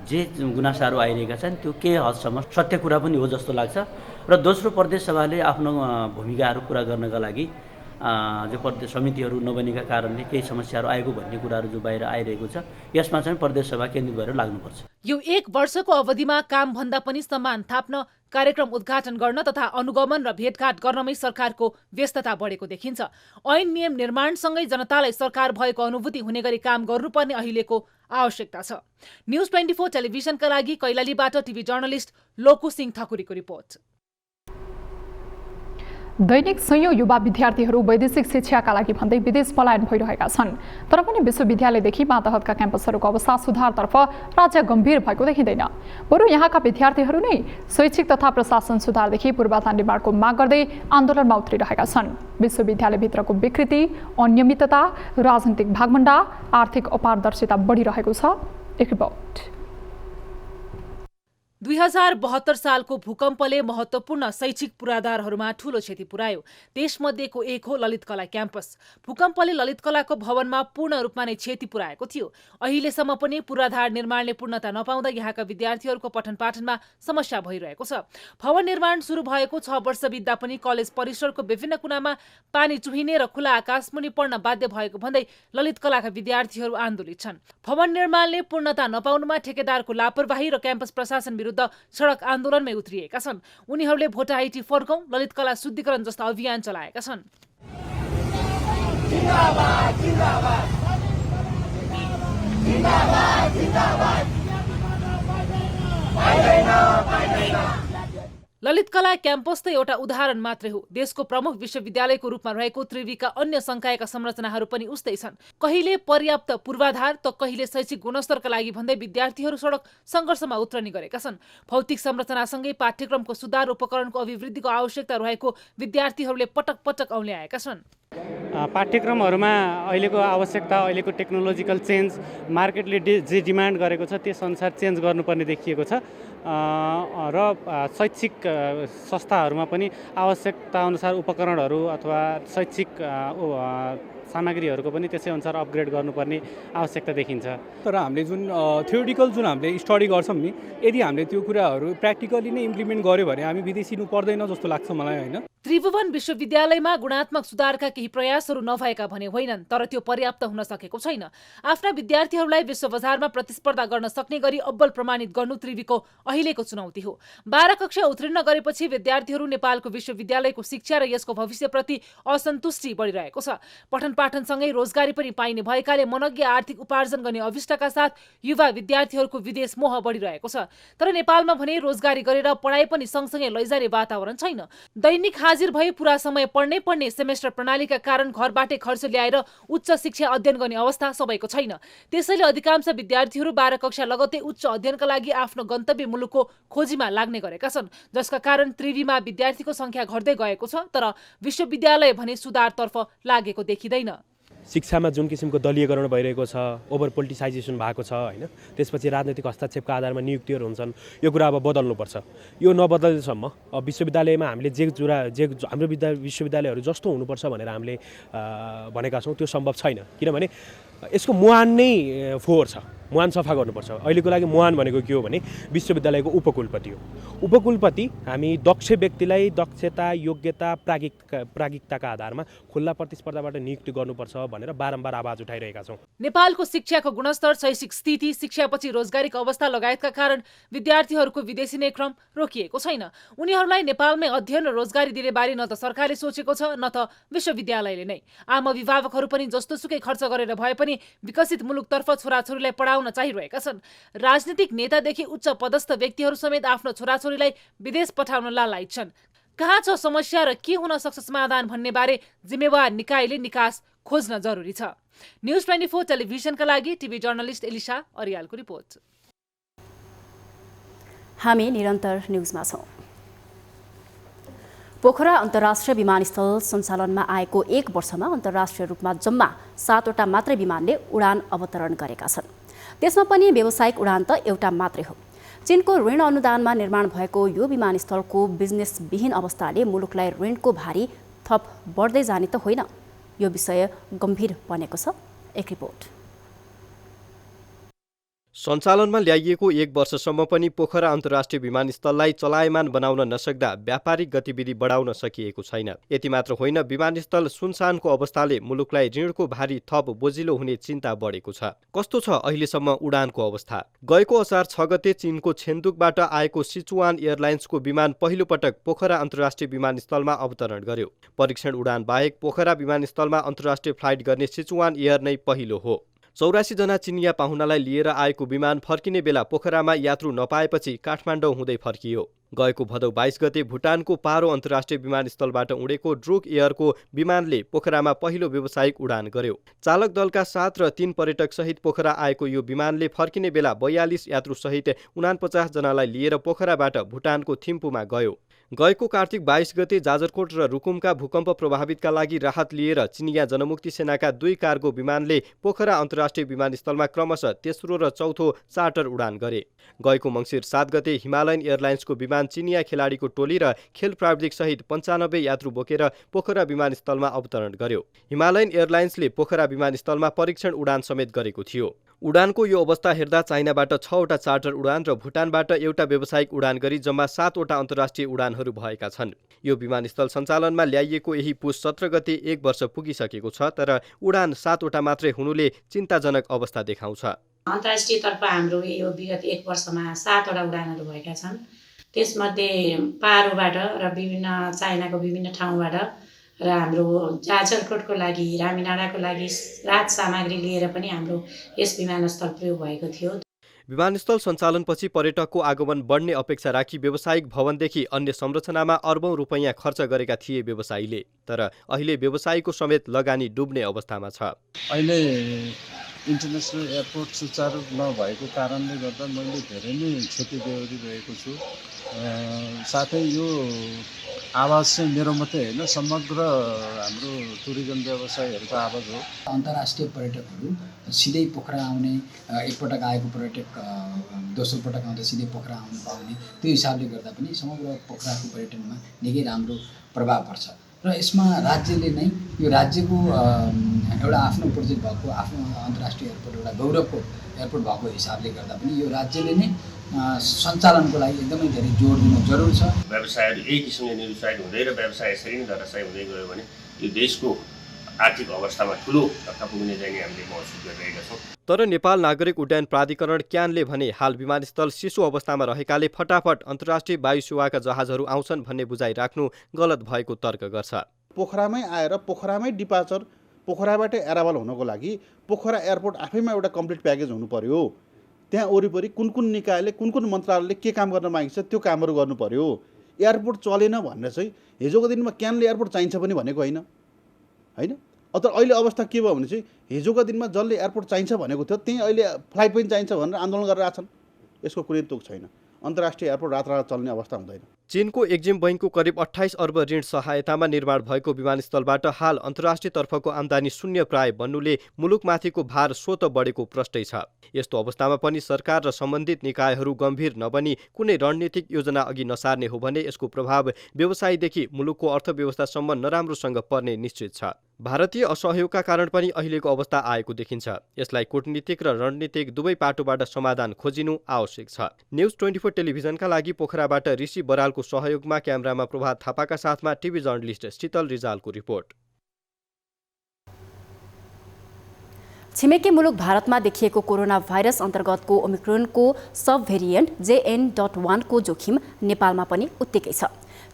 जे गुनासाहरू आइरहेका छन् त्यो केही हदसम्म सत्य कुरा पनि हो जस्तो लाग्छ। र दोस्रो प्रदेश सभाले आफ्नो भूमिकाहरू पुरा गर्नका लागि जो प्रदेश समितिहरू नबनेका कारणले केही समस्याहरू आएको भन्ने कुराहरू जो बाहिर आइरहेको छ, यसमा चाहिँ प्रदेश सभा केन्द्रित भएर लाग्नुपर्छ। यो 1 वर्षको अवधिमा कामभन्दा पनि सम्मान थाप्न, कार्यक्रम उद्घाटन गर्न तथा अनुगमन र भेटघाट गर्नमै सरकारको व्यस्तता बढेको देखिन्छ। ऐन नियम निर्माणसँगै जनतालाई सरकार भएको अनुभूति हुने गरी काम गर्नुपर्ने अहिलेको आवश्यकता छ। न्युज 24 टेलिभिजनका लागि कैलालीबाट टिभी जर्नलिस्ट लोकु सिंह ठकुरीको रिपोर्ट। दैनिक सयौं युवा विद्यार्थीहरू वैदेशिक शिक्षाका लागि भन्दै विदेश पलायन भइरहेका छन्। तर पनि विश्वविद्यालयदेखि मातहतका क्याम्पसहरूको अवस्था सुधारतर्फ राज्य गम्भीर भएको देखिँदैन। बरु यहाँका विद्यार्थीहरू नै शैक्षिक तथा प्रशासन सुधारदेखि पूर्वाधार निर्माणको माग गर्दै आन्दोलनमा उत्रिरहेका छन्। विश्वविद्यालयभित्रको विकृति, अनियमितता, राजनीतिक भागभण्डा, आर्थिक अपारदर्शिता बढिरहेको छ। एक रिपोर्ट। 2072 सालको भूकम्पले महत्त्वपूर्ण शैक्षिक पूर्वाधारहरूमा ठूलो क्षति पुर्यायो। त्यसमध्येको एक हो ललित कला क्याम्पस। भूकम्पले ललित कलाको भवनमा पूर्ण रूपमा नै क्षति पुर्याएको थियो। अहिलेसम्म पनि पूर्वाधार निर्माणले पूर्णता नपाउँदा यहाँका विद्यार्थीहरूको पठन पाठनमा समस्या भइरहेको छ। भवन निर्माण सुरु भएको 6 वर्ष बित्दा पनि कलेज परिसरको विभिन्न कुनामा पानी चुहिने र खुला आकाशमुनि पढ्न बाध्य भएको भन्दै ललित कलाका विद्यार्थीहरू आन्दोलित छन्। भवन निर्माणले पूर्णता नपाउनुमा ठेकेदारको लापरवाही र क्याम्पस प्रशासन विरुद्ध सडक आन्दोलनमै उत्रिएका छन्। उनीहरूले भोटाहाइटी फर्कौं, ललित कला शुद्धिकरण जस्ता अभियान चलाएका छन्। ललित कला क्याम्पस त एउटा उदाहरण मात्रै हो। देशको प्रमुख विश्वविद्यालयको रूपमा रहेको त्रिवीका अन्य संकायका संरचनाहरू पनि उस्तै छन्। कहिले पर्याप्त पूर्वाधार त कहिले शैक्षिक गुणस्तरका लागि भन्दै विद्यार्थीहरू सडक सङ्घर्षमा उत्रने गरेका छन्। भौतिक संरचनासँगै पाठ्यक्रमको सुधार, उपकरणको अभिवृद्धिको आवश्यकता रहेको विद्यार्थीहरूले पटक पटक औल्याएका छन्। पाठ्यक्रमहरूमा अहिलेको आवश्यकता, अहिलेको टेक्नोलोजिकल चेन्ज, मार्केटले जे डिमान्ड गरेको छ त्यस अनुसार चेन्ज गर्नुपर्ने देखिएको छ र शैक्षिक संस्थाहरूमा पनि आवश्यकता अनुसार उपकरणहरू अथवा शैक्षिक सामग्रीहरूको पनि त्यसै अनुसार अपग्रेड गर्नुपर्ने आवश्यकता देखिन्छ। तर हामीले जुन थ्योरिटिकल जुन हामीले स्टडी गर्छौँ नि, यदि हामीले त्यो कुराहरू प्र्याक्टिकली नै इम्प्लिमेन्ट गर्यो भने हामी विदेशिनु पर्दैन जस्तो लाग्छ मलाई, होइन? त्रिभुवन विश्वविद्यालयमा गुणात्मक सुधारका केही प्रयासहरू नभएका भने होइनन्, तर त्यो पर्याप्त हुन सकेको छैन। आफ्ना विद्यार्थीहरूलाई विश्व बजारमा प्रतिस्पर्धा गर्न सक्ने गरी अब्बल प्रमाणित गर्नु त्रिवीको अहिलेको चुनौती हो। 12 कक्षा उत्तीर्ण गरेपछि विद्यार्थीहरू नेपालको विश्वविद्यालयको शिक्षा र यसको भविष्यप्रति असन्तुष्टि बढिरहेको छ। पठन पाठनसँगै रोजगारी पनि पाइने भएकाले मनज्ञ आर्थिक उपार्जन गर्ने अभिष्टका साथ युवा विद्यार्थीहरूको विदेश मोह बढिरहेको छ। तर नेपालमा भने रोजगारी गरेर पढाइ पनि सँगसँगै लैजाने वातावरण छैन। दैनिक हाजिर भई पूरा समय पढ्ने सेमेस्टर प्रणालीका कारण घरबाटै खर्च ल्याएर उच्च शिक्षा अध्ययन गर्ने अवस्था सबैको छैन। त्यसैले अधिकांश विद्यार्थीहरू 12 कक्षा लगत्तै उच्च अध्ययनका लागि आफ्नो गन्तव्य मुलुकको खोजीमा लाग्ने गरेका छन्, जसका कारण त्रिवीमा विद्यार्थीको संख्या घट्दै गएको छ। तर विश्वविद्यालय भने सुधारतर्फ लागेको देखिँदैन। शिक्षामा जुन किसिमको दलीयकरण भइरहेको छ, ओभर पोलिटिसाइजेसन भएको छ, होइन, त्यसपछि राजनैतिक हस्तक्षेपका आधारमा नियुक्तिहरू हुन्छन्। यो कुरा अब बदल्नुपर्छ। यो नबदलेसम्म विश्वविद्यालयमा हामीले हाम्रो विश्वविद्यालयहरू जस्तो हुनुपर्छ भनेर हामीले भनेका छौँ, त्यो सम्भव छैन। किनभने यसको मुहान नै फोहोर छ, मुहान सफा गर्नुपर्छ। अहिलेको लागि मुहान भनेको के हो भने विश्वविद्यालयको उपकुलपति हो। उपकुलपति हामी दक्ष व्यक्तिलाई दक्षता, योग्यता, प्राज्ञिकताका आधारमा खुल्ला प्रतिस्पर्धाबाट नियुक्ति गर्नुपर्छ भनेर बारम्बार आवाज उठाइरहेका छौँ। नेपालको शिक्षाको गुणस्तर, शैक्षिक स्थिति, शिक्षापछि रोजगारीको अवस्था लगायतका कारण विद्यार्थीहरूको विदेशिने क्रम रोकिएको छैन। उनीहरूलाई नेपालमै अध्ययन र रोजगारी दिने बारे न त सरकारले सोचेको छ न त विश्वविद्यालयले नै। आम अभिभावकहरू पनि जस्तोसुकै खर्च गरेर भए पनि विकसित मुलुकतर्फ छोराछोरीलाई पढाउन चाहिरहेका छन्। राजनीतिक नेतादेखि उच्च पदस्थ व्यक्तिहरू समेत आफ्नो छोराछोरीलाई विदेश पठाउन लालायित छन्। कहाँ छ समस्या र के हुन सक्छ समाधान भन्ने बारे जिम्मेवार निकायले निकास खोज्न जरुरी छ। न्युज 24 टेलिभिजनका लागि टिभी जर्नलिस्ट एलिसा अरियालको रिपोर्ट। हामी निरन्तर न्युजमा छौँ। पोखरा अन्तर्राष्ट्रिय विमानस्थल सञ्चालनमा आएको 1 वर्षमा अन्तर्राष्ट्रिय रूपमा जम्मा 7वटा मात्रै विमानले उडान अवतरण गरेका छन्। त्यसमा पनि व्यावसायिक उडान त एउटा मात्रै हो। चीनको ऋण अनुदानमा निर्माण भएको यो विमानस्थलको बिजनेसविहीन अवस्थाले मुलुकलाई ऋणको भारी थप बढ्दै जाने त होइन? यो विषय गम्भीर बनेको छ। एक रिपोर्ट। सञ्चालनमा ल्याइएको 1 वर्षसम्म पनि पोखरा अन्तर्राष्ट्रिय विमानस्थललाई चलायमान बनाउन नसक्दा व्यापारिक गतिविधि बढाउन सकिएको छैन। यति मात्र होइन, विमानस्थल सुनसानको अवस्थाले मुलुकलाई ऋणको भारी थप बोजिलो हुने चिन्ता बढेको छ। कस्तो छ अहिलेसम्म उडानको अवस्था? गएको असार 6 गते चीनको छेन्दुकबाट आएको सिचुवान एयरलाइन्सको विमान पहिलो पटक पोखरा अन्तर्राष्ट्रिय विमानस्थलमा अवतरण गर्यो। परीक्षण उडान बाहेक पोखरा विमानस्थलमा अन्तर्राष्ट्रिय फ्लाइट गर्ने सिचुवान एयर नै पहिलो हो। 84 जना चिनिया पाहुनालाई लिएर आएको विमान फर्किने बेला पोखरामा यात्रु नपाएपछि काठमाडौँ हुँदै फर्कियो। गएको भदौ 22 गते भुटानको पारो अन्तर्राष्ट्रिय विमानस्थलबाट उडेको ड्रुक एयरको विमानले पोखरामा पहिलो व्यावसायिक उडान गर्यो। चालक दलका 7 र 3 पर्यटक सहित पोखरा आएको यो विमानले फर्किने बेला 42 यात्रु सहित 49 जनालाई लिएर पोखराबाट भुटानको थिम्पूमा गयो। गएको कार्तिक 22 गते जाजरकोट र रुकुमका भूकम्प प्रभावितका लागि राहत लिएर चिनिया जनमुक्ति सेनाका 2 कार्गो विमानले पोखरा अन्तर्राष्ट्रिय विमानस्थलमा क्रमशः तेस्रो र चौथो चार्टर उडान गरे। गएको मङ्सिर 7 गते हिमालयन एयरलाइन्सको विमान चिनिया खेलाडीको टोली र खेल प्राविधिक सहित 95 यात्रु बोकेर पोखरा विमानस्थलमा अवतरण गर्यो। हिमालयन एयरलाइन्सले पोखरा विमानस्थलमा परीक्षण उडान समेत गरेको थियो। उडानको यो अवस्था हेर्दा चाइनाबाट 6 वटा चार्टर उडान र भुटानबाट एउटा व्यावसायिक उडान गरी जम्मा 7 वटा अन्तर्राष्ट्रिय उडानहरू भएका छन्। यो विमानस्थल सञ्चालनमा ल्याइएको यही पुस 17 गते 1 वर्ष पुगिसकेको छ, तर उडान 7 वटा मात्रै हुनुले चिन्ताजनक अवस्था देखाउँछ। अन्तर्राष्ट्रिय तर्फ हाम्रो यो विगत 1 वर्षमा 7 वटा उडानहरू भएका छन्। त्यसमध्ये पारोबाट र विभिन्न चाइनाको विभिन्न ठाउँबाट र हाम्रो जाजरकोटको लागि रामीनाडाको लागि राहत सामग्री लिएर पनि हाम्रो यस विमानस्थल प्रयोग भएको थियो। विमानस्थल सञ्चालनपछि पर्यटकको आगमन बढ्ने अपेक्षा राखी व्यावसायिक भवनदेखि अन्य संरचनामा अर्बौं रुपैयाँ खर्च गरेका थिए व्यवसायीले, तर अहिले व्यवसायीको समेत लगानी डुब्ने अवस्थामा छ। अहिले इन्टरनेसनल एयरपोर्ट सुचारू नभएको कारणले गर्दा मैले धेरै नै क्षति बेहोरिरहेको छु। साथै यो आवाज चाहिँ मेरो मात्रै होइन, समग्र हाम्रो टुरिज्म व्यवसायीहरूको आवाज हो। अन्तर्राष्ट्रिय पर्यटकहरू सिधै पोखरा आउने, एकपटक आएको पर्यटक दोस्रो पटक आउँदा सिधै पोखरा आउनु पाउने, त्यो हिसाबले गर्दा पनि समग्र पोखराको पर्यटनमा निकै राम्रो प्रभाव पर्छ। र यसमा राज्यले नै यो राज्यको एउटा आफ्नो प्रोजेक्ट भएको, आफ्नो अन्तर्राष्ट्रिय एयरपोर्ट एउटा गौरवको एयरपोर्ट भएको हिसाबले गर्दा पनि यो राज्यले नै सञ्चालनको लागि एकदमै धेरै जोड दिन जरुरी छ। व्यवसायहरू यही किसिमले निरुत्साहित हुँदै र व्यवसाय यसरी नै धराशायी हुँदै गयो भने यो देशको आर्थिक अवस्थामा ठुलो धक्का पुग्ने चाहिँ हामीले महसुस गरिरहेका छौँ। तर नेपाल नागरिक उड्डयन प्राधिकरण क्यानले भने हाल विमानस्थल शिशु अवस्थामा रहेकाले फटाफट अन्तर्राष्ट्रिय वायु सेवाका जहाजहरू आउँछन् भन्ने बुझाइ राख्नु गलत भएको तर्क गर्छ। पोखरामै आएर पोखरामै डिपार्चर, पोखराबाट एराइभल हुनको लागि पोखरा एयरपोर्ट आफैमा एउटा कम्प्लिट प्याकेज हुनु पर्यो। त्यहाँ वरिपरि कुन कुन निकायले कुन कुन मन्त्रालयले के काम गर्न मागिन्छ त्यो कामहरू गर्नु पर्यो। एयरपोर्ट चलेन भनेर चाहिँ हिजोको दिनमा क्यानले एयरपोर्ट चाहिन्छ पनि भनेको होइन। तर अहिले अवस्था के भयो भने चाहिँ हिजोको दिनमा जसले एयरपोर्ट चाहिन्छ भनेको थियो त्यही अहिले फ्लाइट पनि चाहिन्छ भनेर आन्दोलन गरेर आछन्। यसको कुनै तुक छैन। अन्तर्राष्ट्रिय एयरपोर्ट रातरात चल्ने अवस्था हुँदैन। चीनको एक्जिम बैंकको करिब 28 अर्ब ऋण सहायतामा निर्माण भएको विमानस्थलबाट हाल अन्तर्राष्ट्रिय तर्फको आम्दानी शून्य प्राय बन्नुले मुलुकमाथिको भार स्वत बढेको प्रष्टै छ। यस्तो अवस्थामा पनि सरकार र सम्बन्धित निकायहरू गम्भीर नबनी कुनै रणनीतिक योजना अघि नसार्ने हो भने यसको प्रभाव व्यवसायदेखि मुलुकको अर्थव्यवस्थासम्म नराम्रोसँग पर्ने निश्चित छ। भारतीय असहयोगका कारण पनि अहिलेको अवस्था आएको देखिन्छ। यसलाई कूटनीतिक र रणनीतिक दुवै पाटोबाट समाधान खोजिनु आवश्यक छ। न्युज 24 टेलिभिजनका लागि पोखराबाट ऋषि बरालको सहयोगमा क्यामेरामा प्रभात थापाका साथमा टिभी जर्नलिस्ट शीतल रिजालको रिपोर्ट। छिमेकी मुलुक भारतमा देखिएको कोरोना भाइरस अन्तर्गतको ओमिक्रोनको सब भेरिएन्ट JN.1 को जोखिम नेपालमा पनि उत्तिकै छ।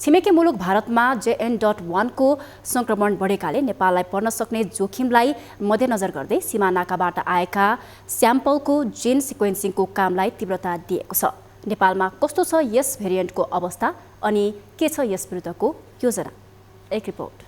छिमेकी मुलुक भारतमा JN.1 को संक्रमण बढेकाले नेपाललाई पर्न सक्ने जोखिमलाई मध्यनजर गर्दै सीमा नाकाबाट आएका स्याम्पलको जिन सिक्वेन्सिङको कामलाई तीव्रता दिएको छ। नेपालमा कस्तो छ यस भेरिएन्टको अवस्था अनि के छ यस विरुद्धको योजना? एक रिपोर्ट।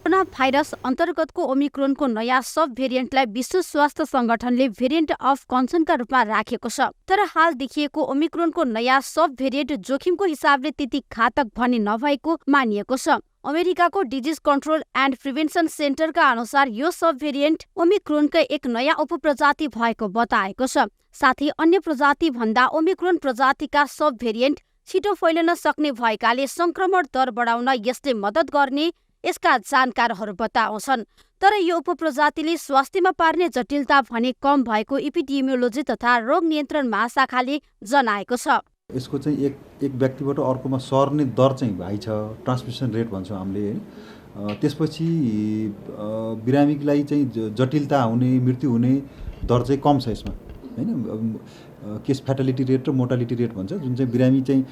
कोरोना भाइरस अन्तर्गतको ओमिक्रोनको नयाँ सब भेरिएन्टलाई विश्व स्वास्थ्य संगठनले भेरिएन्ट अफ कन्सर्नका रूपमा राखेको छ। तर हाल देखिएको ओमिक्रोनको नयाँ सब भेरिएन्ट जोखिमको हिसाबले त्यति घातक भने नभएको मानिएको छ। अमेरिकाको डिजिज कन्ट्रोल एन्ड प्रिभेन्सन सेन्टरका अनुसार यो सब भेरिएन्ट ओमिक्रोनकै एक नयाँ उपप्रजाति भएको बताएको छ। साथै अन्य प्रजाति भन्दा ओमिक्रोन प्रजातिका सब भेरिएन्ट छिटो फैलन सक्ने भएकाले संक्रमण दर बढाउन यसले मद्दत गर्ने यसका जानकारहरू बताउँछन्। तर यो उपप्रजातिले स्वास्थ्यमा पार्ने जटिलता भने कम भएको एपिडेमियोलोजी तथा रोग नियन्त्रण महाशाखाले जनाएको छ। यसको चाहिँ एक व्यक्तिबाट अर्कोमा सर्ने दर चाहिँ हाई छ, ट्रान्समिसन रेट भन्छौँ हामीले। त्यसपछि बिरामीलाई चाहिँ जटिलता हुने, मृत्यु हुने दर चाहिँ कम छ यसमा, हैन। केस फ्याटालिटी रेट र मोर्टालिटी रेट भन्छ, जुन चाहिँ बिरामी चाहिँ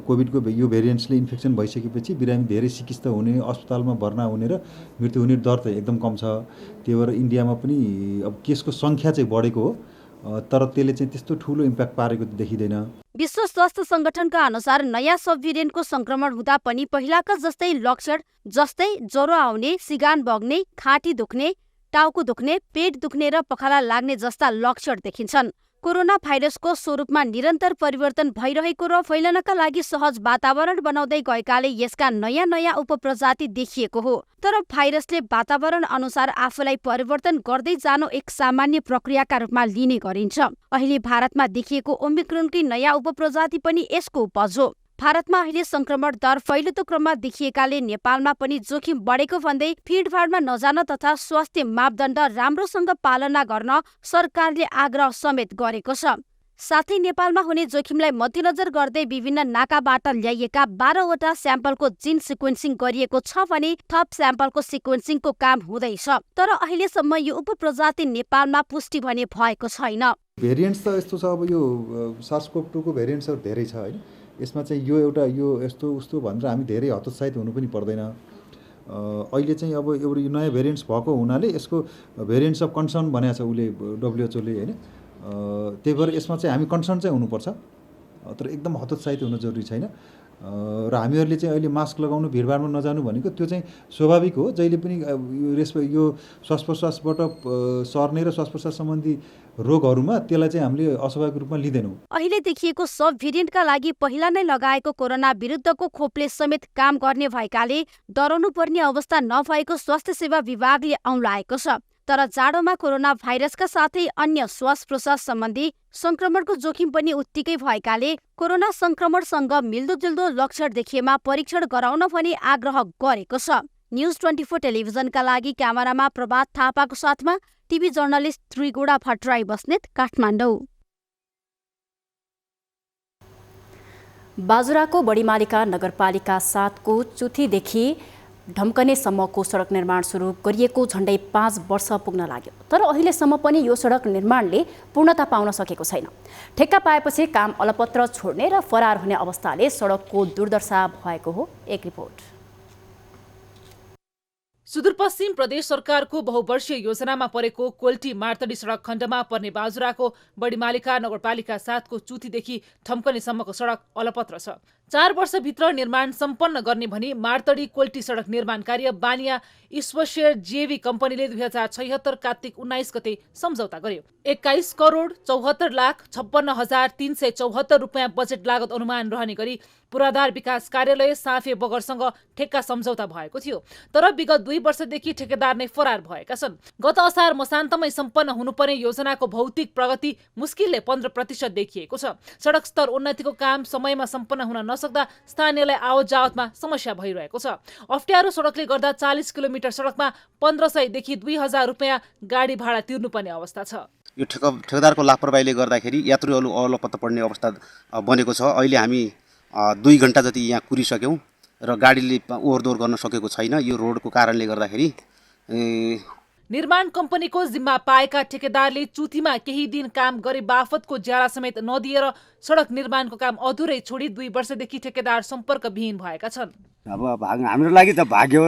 कोभिडको यो भेरिएन्ट्सले इन्फेक्सन भइसकेपछि बिरामी धेरै चिकित्सित हुने, अस्पतालमा भर्ना हुने र मृत्यु हुने दर चाहिँ एकदम कम छ। त्यही भएर इन्डियामा पनि अब केसको सङ्ख्या चाहिँ बढेको हो, तर त्यसले चाहिँ त्यस्तो ठुलो इम्प्याक्ट पारेको देखिँदैन। विश्व स्वास्थ्य संगठनका अनुसार नयाँ सब भेरिएन्टको संक्रमण हुँदा पनि पहिलाका जस्तै लक्षण जस्तै ज्वरो आउने, सिगान बग्ने, खाँटी दुख्ने, टाउको दुख्ने, पेट दुख्ने र पखाला लाग्ने जस्ता लक्षण देखिन्छन्। कोरोना भाइरसको स्वरूपमा निरन्तर परिवर्तन भइरहेको र फैलनका लागि सहज वातावरण बनाउँदै गएकाले यसका नयाँ नयाँ उपप्रजाति देखिएको हो। तर भाइरसले वातावरण अनुसार आफूलाई परिवर्तन गर्दै जानु एक सामान्य प्रक्रियाका रूपमा लिने गरिन्छ। अहिले भारतमा देखिएको ओमिक्रोनकै नयाँ उपप्रजाति पनि यसको उपज हो। भारतमा अहिले संक्रमण दर फैलिँदो क्रममा देखिएकाले नेपालमा पनि जोखिम बढेको भन्दै भिडभाडमा नजान तथा स्वास्थ्य मापदण्ड राम्रोसँग पालना गर्न सरकारले आग्रह समेत गरेको छ। साथै नेपालमा हुने जोखिमलाई मध्यनजर गर्दै विभिन्न नाकाबाट ल्याइएका 12वटा स्याम्पलको जिन सिक्वेन्सिङ गरिएको छ भने थप स्याम्पलको सिक्वेन्सिङको काम हुँदैछ। तर अहिलेसम्म यो उपप्रजाति नेपालमा पुष्टि भने भएको छैन। भेरिएन्ट्स त यस्तो छ, अब यो SARS-CoV-2 को भेरिएन्ट्सहरू धेरै छ होइन। यसमा चाहिँ यो एउटा यो यस्तो उस्तो भनेर हामी धेरै हतोत्साहित हुनु पनि पर्दैन। अहिले चाहिँ अब एउटा यो नयाँ भेरिएन्ट्स भएको हुनाले यसको भेरिएन्ट्स अफ कन्सर्न भनेको छ उसले WHO ले होइन। त्यही भएर यसमा चाहिँ हामी कन्सर्न चाहिँ हुनुपर्छ, तर एकदम हतोत्साहित हुनु जरुरी छैन। र हामीहरूले चाहिँ अहिले मास्क लगाउनु, भिडभाडमा नजानु भनेको त्यो चाहिँ स्वाभाविक हो। जहिले पनि यो श्वास प्रश्वासबाट सर्ने र श्वास प्रश्वास सम्बन्धी रोगहरूमा त्यसलाई चाहिँ हामीले अस्वाभाविक रूपमा लिँदैनौँ। अहिले देखिएको सब भेरिएन्टका लागि पहिला नै लगाएको कोरोना विरुद्धको खोपले समेत काम गर्ने भएकाले डराउनु पर्ने अवस्था नभएको स्वास्थ्य सेवा विभागले औँलाएको छ। तर जाडोमा कोरोना भाइरसका साथै अन्य श्वास प्रश्वास सम्बन्धी संक्रमणको जोखिम पनि उत्तिकै भएकाले कोरोना संक्रमणसँग मिल्दोजुल्दो लक्षण देखिएमा परीक्षण गराउन भने आग्रह गरेको छ। न्युज 24 टेलिभिजनका लागि क्यामेरामा प्रभात थापाको साथमा टिभी जर्नलिस्ट त्रिगुडा भट्टराई बस्नेत, काठमाडौँ। बाजुराको बढीमालिका नगरपालिका 7 को चुथीदेखि ढम्कनेसम्मको सडक निर्माण सुरु गरिएको झण्डै 5 वर्ष पुग्न लाग्यो। तर अहिलेसम्म पनि यो सडक निर्माणले पूर्णता पाउन सकेको छैन। ठेक्का पाएपछि काम अलपत्र छोड्ने र फरार हुने अवस्थाले सडकको दुर्दशा भएको हो। एक रिपोर्ट। सुदूरपश्चिम प्रदेश सरकारको बहुवर्षीय योजनामा परेको कोल्टी मार्तडी सडक खण्डमा पर्ने बाजुराको बढीमालिका नगरपालिका 7 को चुथीदेखि ठम्कनेसम्मको सडक अलपत्र छ। 4 वर्षभित्र निर्माण सम्पन्न गर्ने भनी मार्तडी कोल्टी सडक निर्माण कार्य बानिया ईश्वरशेर जेवी कम्पनीले 2076 कार्तिक 19 गते सम्झौता गर्यो। 21 करोड 74 लाख 56,374 रुपियाँ बजेट लागत अनुमान रहने गरी पूर्वाधार विकास कार्यालय साफे बगरसँग ठेक्का सम्झौता भएको थियो। तर विगत 2 वर्षदेखि ठेकेदार नै फरार भएका छन्। गत असार मसान्तमै सम्पन्न हुनुपर्ने योजनाको भौतिक प्रगति मुस्किलले 15% देखिएको छ। सडक स्तर उन्नतिको काम समयमा सम्पन्न हुन नसक्दा स्थानीयलाई आवत जावतमा समस्या भइरहेको छ। अप्ठ्यारो सडकले गर्दा 40 किलोमिटर सडकमा 1500 देखि 2000 रुपियाँ गाडी भाडा तिर्नुपर्ने अवस्था छ। यो ठेकेदारको लापरवाहीले गर्दाखेरि यात्रुहरू अलपत्ता पर्ने अवस्था बनेको छ। अहिले हामी 2 घण्टा जति यहाँ कुरिसक्यौँ र गाडीले ओहोरदोहोर गर्न सकेको छैन यो रोडको कारणले गर्दाखेरि। निर्माण कम्पनीको जिम्मा पाएका ठेकेदारले चुथीमा केही दिन काम गरे बाफतको ज्याला समेत नदिएर सडक निर्माणको काम अधुरै छोडी 2 वर्षदेखि ठेकेदार सम्पर्कविहीन भएका छन्। अब हाम्रो लागि त भाग्यो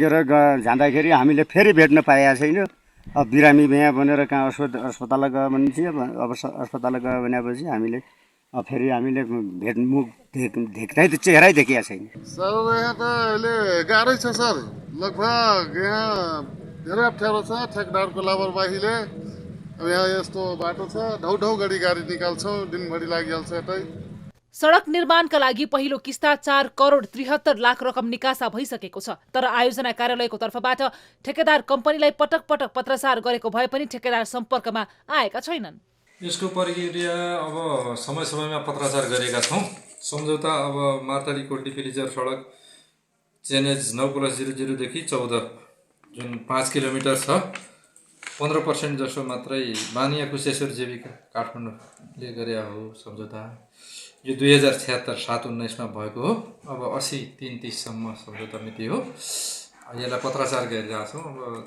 र जाँदाखेरि हामीले फेरि भेट्न पाएका छैन। अब बिरामी भ्या भनेर कहाँ अस्पताल गयो भनेपछि अब अस्पताल गयो भनेपछि हामीले फेरि हामीले भेटमुख देख्दै त चेहरै देखिया छैन। सर यहाँ त अहिले गाह्रै छ सर। लगभग यहाँ धेरै अप्ठ्यारो छ ठेकेदारको लापरवाहीले। अब यहाँ यस्तो बाटो छ ढौढौ गाडी निकाल्छौँ दिनभरि लागिहाल्छ यतै। सडक निर्माणका लागि पहिलो किस्ता 4 करोड 73 लाख रकम निकासा भइसकेको छ। तर आयोजना कार्यालयको तर्फबाट ठेकेदार कम्पनीलाई पटक पटक पत्रचार गरेको भए पनि ठेकेदार सम्पर्कमा आएका छैनन्। यसको प्रक्रिया अब समयमा पत्रचार गरेका छौँ। सम्झौता अब मार्तडी कोल्टी पिलिजर सडक चेनेज 9+00 देखि 14 जुन 5 किलोमिटर छ 15% जसो मात्रै बानिया कुशेश्वर जेविका काठमाडौँले गरे हो सम्झौता। यो 2076 7/19 मा भएको हो। अब 80-3-30 सम्म सम्झौता मिति हो। यसलाई पत्रचार गरिरहेका छौँ। अब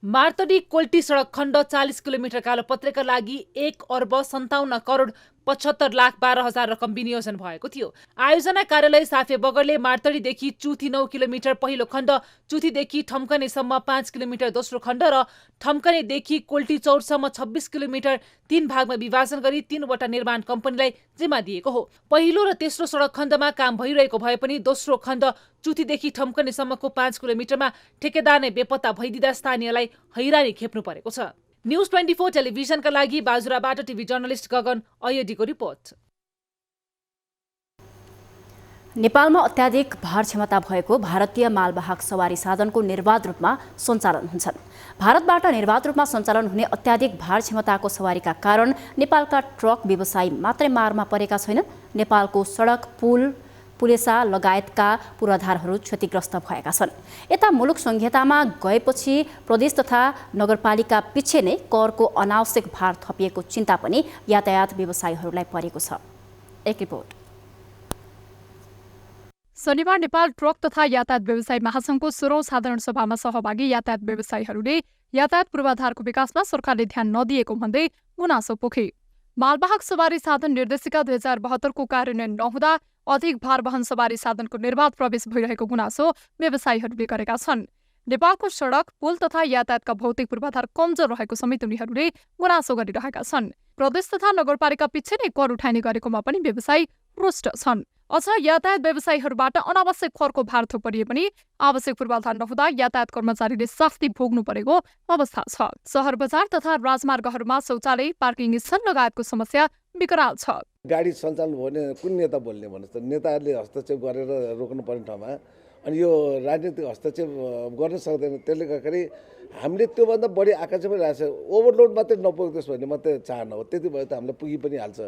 मार्तडी कोल्टी सडक खण्ड 40 किलोमिटर कालोपत्रेका लागि 1 अर्ब 57 करोड 75 लाख 12 हजार रकम विनियोजन भएको थियो। आयोजना कार्यालय साफे बगरले मार्तडीदेखि चुथी 9 किलोमिटर पहिलो खण्ड, चुथीदेखि ठम्कनेसम्म 5 किलोमिटर दोस्रो खण्ड र ठम्कनेदेखि कोल्टी चौरसम्म 26 किलोमिटर 3 भागमा विभाजन गरी 3वटा निर्माण कम्पनीलाई जिम्मा दिएको हो। पहिलो र तेस्रो सडक खण्डमा काम भइरहेको भए पनि दोस्रो खण्ड चुथीदेखि ठम्कनेसम्मको 5 किलोमिटरमा ठेकेदार नै बेपत्ता भइदिँदा स्थानीयलाई हैरानी खेप्नु परेको छ। न्युज 24 टेलिभिजनका लागि बाजुराबाट टिभी जर्नलिस्ट गगन अयडीको रिपोर्ट। नेपालमा अत्याधिक भार क्षमता भएको भारतीय मालवाहक सवारी साधनको निर्बाध रूपमा सञ्चालन हुन्छन्। भारतबाट निर्बाध रूपमा सञ्चालन हुने अत्याधिक भार क्षमताको सवारीका कारण नेपालका ट्रक व्यवसायी मात्रै मारमा परेका छैनन्। नेपालको सडक, पुल, पुलेसा लगायतका पूर्वाधारहरू क्षतिग्रस्त भएका छन्। यता मुलुक संहितामा गएपछि प्रदेश तथा नगरपालिका पिच्छे नै करको अनावश्यक भार थपिएको चिन्ता पनि यातायात व्यवसायीहरूलाई परेको छ। एक रिपोर्ट। शनिबार नेपाल ट्रक तथा यातायात व्यवसायी महासंघको 16औं साधारण सभामा सहभागी यातायात व्यवसायीहरूले यातायात पूर्वाधारको विकासमा सरकारले ध्यान नदिएको भन्दै गुनासो पोखे। मालवाहक सवारी साधन निर्देशिका 2072 को कार्यान्वयन नहुँदा अधिक भार वहन सवारी साधनको निर्बाध प्रवेश भइरहेको गुनासो व्यवसायीहरूले गरेका छन्। नेपालको सडक, पुल तथा यातायातका भौतिक पूर्वाधार कमजोर रहेको समेत उनीहरूले गुनासो गरिरहेका छन्। प्रदेश तथा नगरपालिका पिच्छे नै कर उठाइने गरेकोमा पनि व्यवसायी रुष्ट छन्। अझ यातायात व्यवसायीहरूबाट अनावश्यक करको भार थोपरिए पनि आवश्यक पूर्वाधार नहुँदा यातायात कर्मचारीले शास्ति भोग्नु परेको अवस्था छ। शहर बजार तथा राजमार्गहरूमा शौचालय, पार्किङ स्थल लगायतको समस्या विकराल छ। गाडी सञ्चालन भने कुन नेता बोल्ने भन्नुहोस् त? नेताहरूले हस्तक्षेप गरेर रोक्नुपर्ने ठाउँमा अनि यो राजनीतिक हस्तक्षेप गर्न सक्दैन। त्यसले गर्दाखेरि हामीले त्योभन्दा बढी आकाङ्क्षा पनि राखेको छ। ओभरलोड मात्रै नपुगोस् भन्ने मात्रै चाहना हो। त्यति भए त हामीलाई पुगी पनि हाल्छ।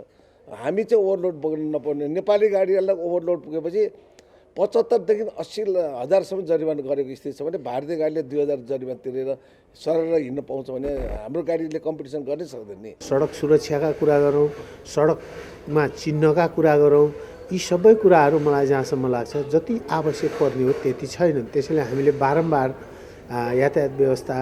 हामी चाहिँ ओभरलोड बोक्नु नपर्ने। नेपाली गाडीहरूलाई ओभरलोड पुगेपछि 75 देखि 80 हजारसम्म जरिवाना गरेको स्थिति छ भने भारतीय गाडीले 2000 जरिवाना तिरेर सरल हिँड्न पाउँछ भने हाम्रो गाडीले कम्पिटिसन गर्नै सक्दैन नि। सडक सुरक्षाका कुरा गरौँ, सडकमा चिन्हका कुरा गरौँ, यी सबै कुराहरू मलाई जहाँसम्म लाग्छ जति आवश्यक पर्ने हो त्यति छैन। त्यसैले हामीले बारम्बार यातायात व्यवस्था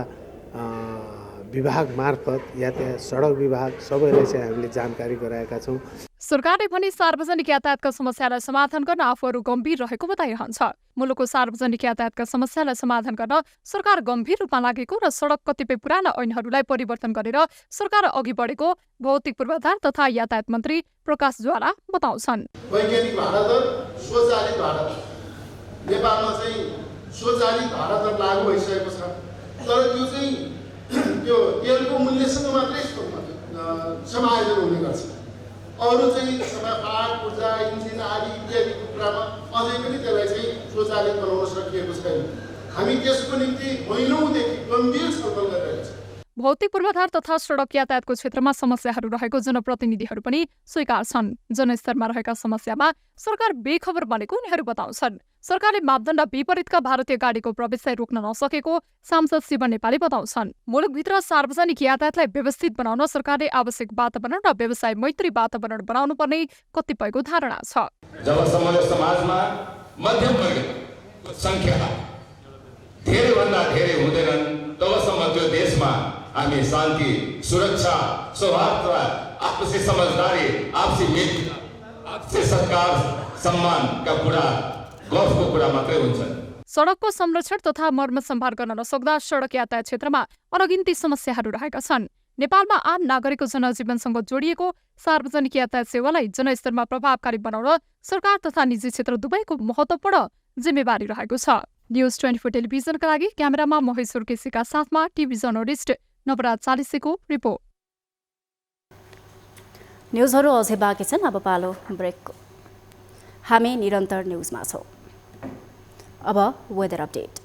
विभाग मार्फत यातायात सडक विभाग सबैलाई चाहिँ हामीले जानकारी गराएका छौँ। सरकारले पनि सार्वजनिक यातायातका समस्यालाई समाधान गर्न आफूहरू गम्भीर रहेको बताइरहन्छ। मुलुकको सार्वजनिक यातायातका समस्यालाई समाधान गर्न सरकार गम्भीर रूपमा लागेको र सडक कतिपय पुराना ऐनहरूलाई परिवर्तन गरेर सरकार अघि बढेको भौतिक पूर्वाधार तथा यातायात मन्त्री प्रकाश ज्वाला बताउँछन्। वैज्ञानिक भाडा दर, स्वचालित भाडा दर नेपालमा चाहिँ स्वचालित भाडा दर लागू भइसकेको छ। तर त्यो चाहिँ त्यो तेलको मूल्यसँग मात्रै समायोजन हुने गर्छ। अरू चाहिँ पाट, ऊर्जा, इन्जिन आदि इत्यादिको कुरामा अझै पनि त्यसलाई चाहिँ स्वचालित बनाउन सकिएको छैन। हामी त्यसको निम्ति महिनौँदेखि गम्भीर छलफल गरिरहेका छौँ। भौतिक पूर्वाधार तथा सडक यातायातको क्षेत्रमा समस्याहरू रहेको जनप्रतिनिधिहरू पनि स्वीकार छन्। जनस्तरमा रहेका समस्यामा सरकार बेखबर बनेको उनीहरू बताउँछन्। सरकारले मापदण्ड विपरीतका भारतीय गाडीको प्रवेशलाई रोक्न नसकेको सांसद शिव नेपाली बताउँछन्। मुलुकभित्र सार्वजनिक यातायातलाई व्यवस्थित बनाउन सरकारले आवश्यक वातावरण र व्यवसाय मैत्री वातावरण बनाउनु पर्ने कतिपयको धारणा छ। जबसम्म समाजमा मध्यम वर्गको संख्या धेरैभन्दा धेरै हुँदैनन् तबसम्म त्यो देशमा हामी शान्ति, सुरक्षा, सौहार्द, आपसी समझदारी, आपसी मित्र, आपसी सत्कार, सम्मानका कुरा गफको कुरा मात्रै हुन्छन्। सडकको संरक्षण तथा मर्मत सम्भार गर्न नसक्दा सडक यातायात क्षेत्रमा अनगिन्ती समस्याहरू रहेका छन्। नेपालमा आम नागरिकको जनजीवनसँग जोडिएको सार्वजनिक यातायात सेवालाई जनस्तरमा प्रभावकारी बनाउन सरकार तथा निजी क्षेत्र दुवैको महत्त्वपूर्ण जिम्मेवारी रहेको छ। न्युज 24 टेलिभिजनका लागि क्यामेरामा महेश्वर केसीका साथमा टिभी जर्नलिस्ट नवराज चालिसेको रिपोर्ट। न्युजहरू अझै बाँकी छन्, अब पालो ब्रेकको। हामी निरन्तर न्युजमा छौँ। अब वेदर अपडेट।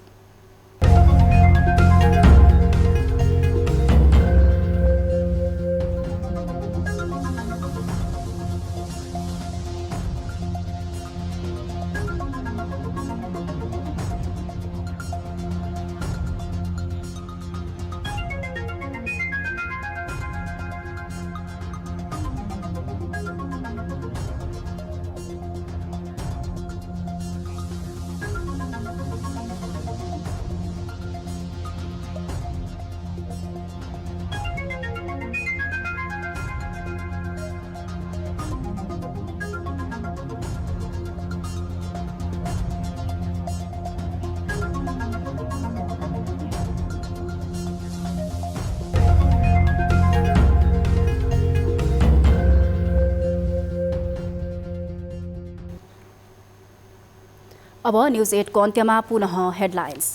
अब न्युज 8 को अन्त्यमा पुनः हेडलाइन्स।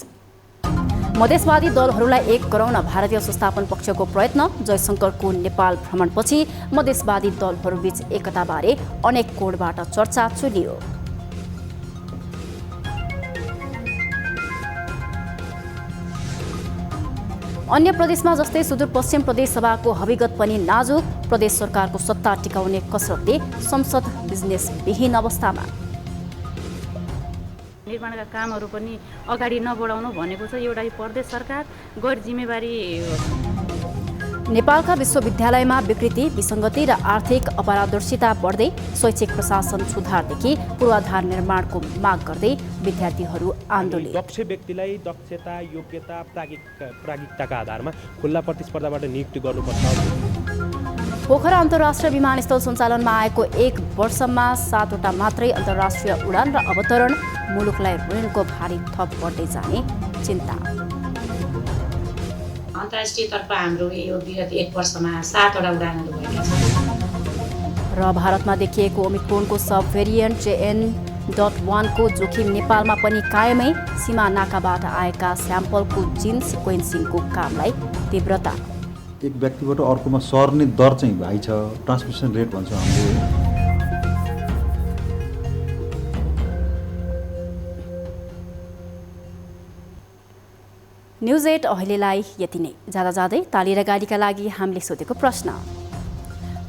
मधेसवादी दलहरूलाई एक गराउन भारतीय संस्थापन पक्षको प्रयत्न। जयशंकरको नेपाल भ्रमणपछि मधेसवादी दलहरूबीच एकताबारे अनेक कोणबाट चर्चा चुलियो। अन्य प्रदेशमा जस्तै सुदूरपश्चिम प्रदेश सभाको हविगत पनि नाजुक। प्रदेश सरकारको सत्ता टिकाउने कसरतले संसद बिजनेसविहीन अवस्थामा। निर्माणका कामहरू पनि अगाडि नबढाउनु भनेको छ एउटा प्रदेश सरकार गैर जिम्मेवारी। नेपालका विश्वविद्यालयमा विकृति, विसङ्गति र आर्थिक अपारदर्शिता बढ्दै शैक्षिक प्रशासन सुधारदेखि पूर्वाधार निर्माणको माग गर्दै विद्यार्थीहरू आन्दोलित। दक्ष व्यक्तिलाई दक्षता, योग्यता, प्राज्ञिकताका आधारमा खुल्ला प्रतिस्पर्धाबाट नियुक्ति गर्नुपर्छ। पोखरा अन्तर्राष्ट्रिय विमानस्थल सञ्चालनमा आएको 1 वर्षमा 7वटा मात्रै अन्तर्राष्ट्रिय उडान र अवतरण। मुलुकलाई ऋणको भारी थप बढ्दै जाने चिन्ता। अन्तर्राष्ट्रिय तर्फ हाम्रो यो विगत 1 वर्षमा 7वटा उडानहरू भएका छन्। र भारतमा देखिएको ओमिक्रोनको सब भेरिएन्ट JN.1 को जोखिम नेपालमा पनि कायमै। सीमा नाकाबाट आएका स्याम्पलको जिन सिक्वेन्सिङको कामलाई तीव्रता। एक व्यक्तिबाट अर्कोमा सर्ने दर चाहिँ हाई छ, ट्रान्समिसन रेट भन्छौँ हामीले। न्युज 8 अहिलेलाई यति नै। जाँदै ताली र गाडीका लागि हामीले सोधेको प्रश्न।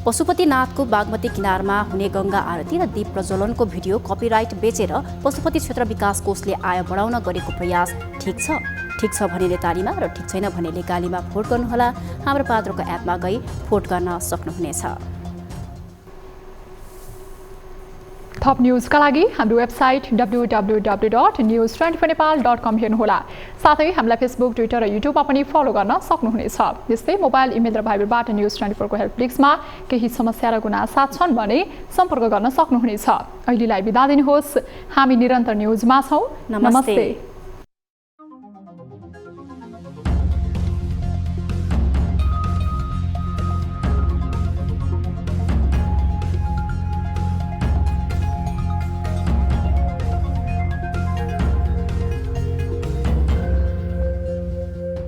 पशुपतिनाथको बागमती किनारमा हुने गङ्गा आरती र दीप प्रज्वलनको भिडियो कपिराइट बेचेर पशुपति क्षेत्र विकास कोषले आय बढाउन गरेको प्रयास ठिक छ? ठिक छ भनेले तालीमा र ठिक छैन भनेले गालीमा भोट गर्नुहोला। हाम्रो पात्रोको एपमा गई भोट गर्न सक्नुहुनेछ। थप न्युजका लागि हाम्रो वेबसाइट www.news24nepal.com हेर्नुहोला। साथै हामीलाई फेसबुक, ट्विटर र युट्युबमा पनि फलो गर्न सक्नुहुनेछ। यस्तै मोबाइल, इमेल र भाइबरबाट न्युज24 को हेल्प डेस्कमा केही समस्या र गुनासा छन् भने सम्पर्क गर्न सक्नुहुनेछ। अहिलेलाई बिदा दिनुहोस्। हामी निरन्तर न्युजमा छौँ। नमस्ते।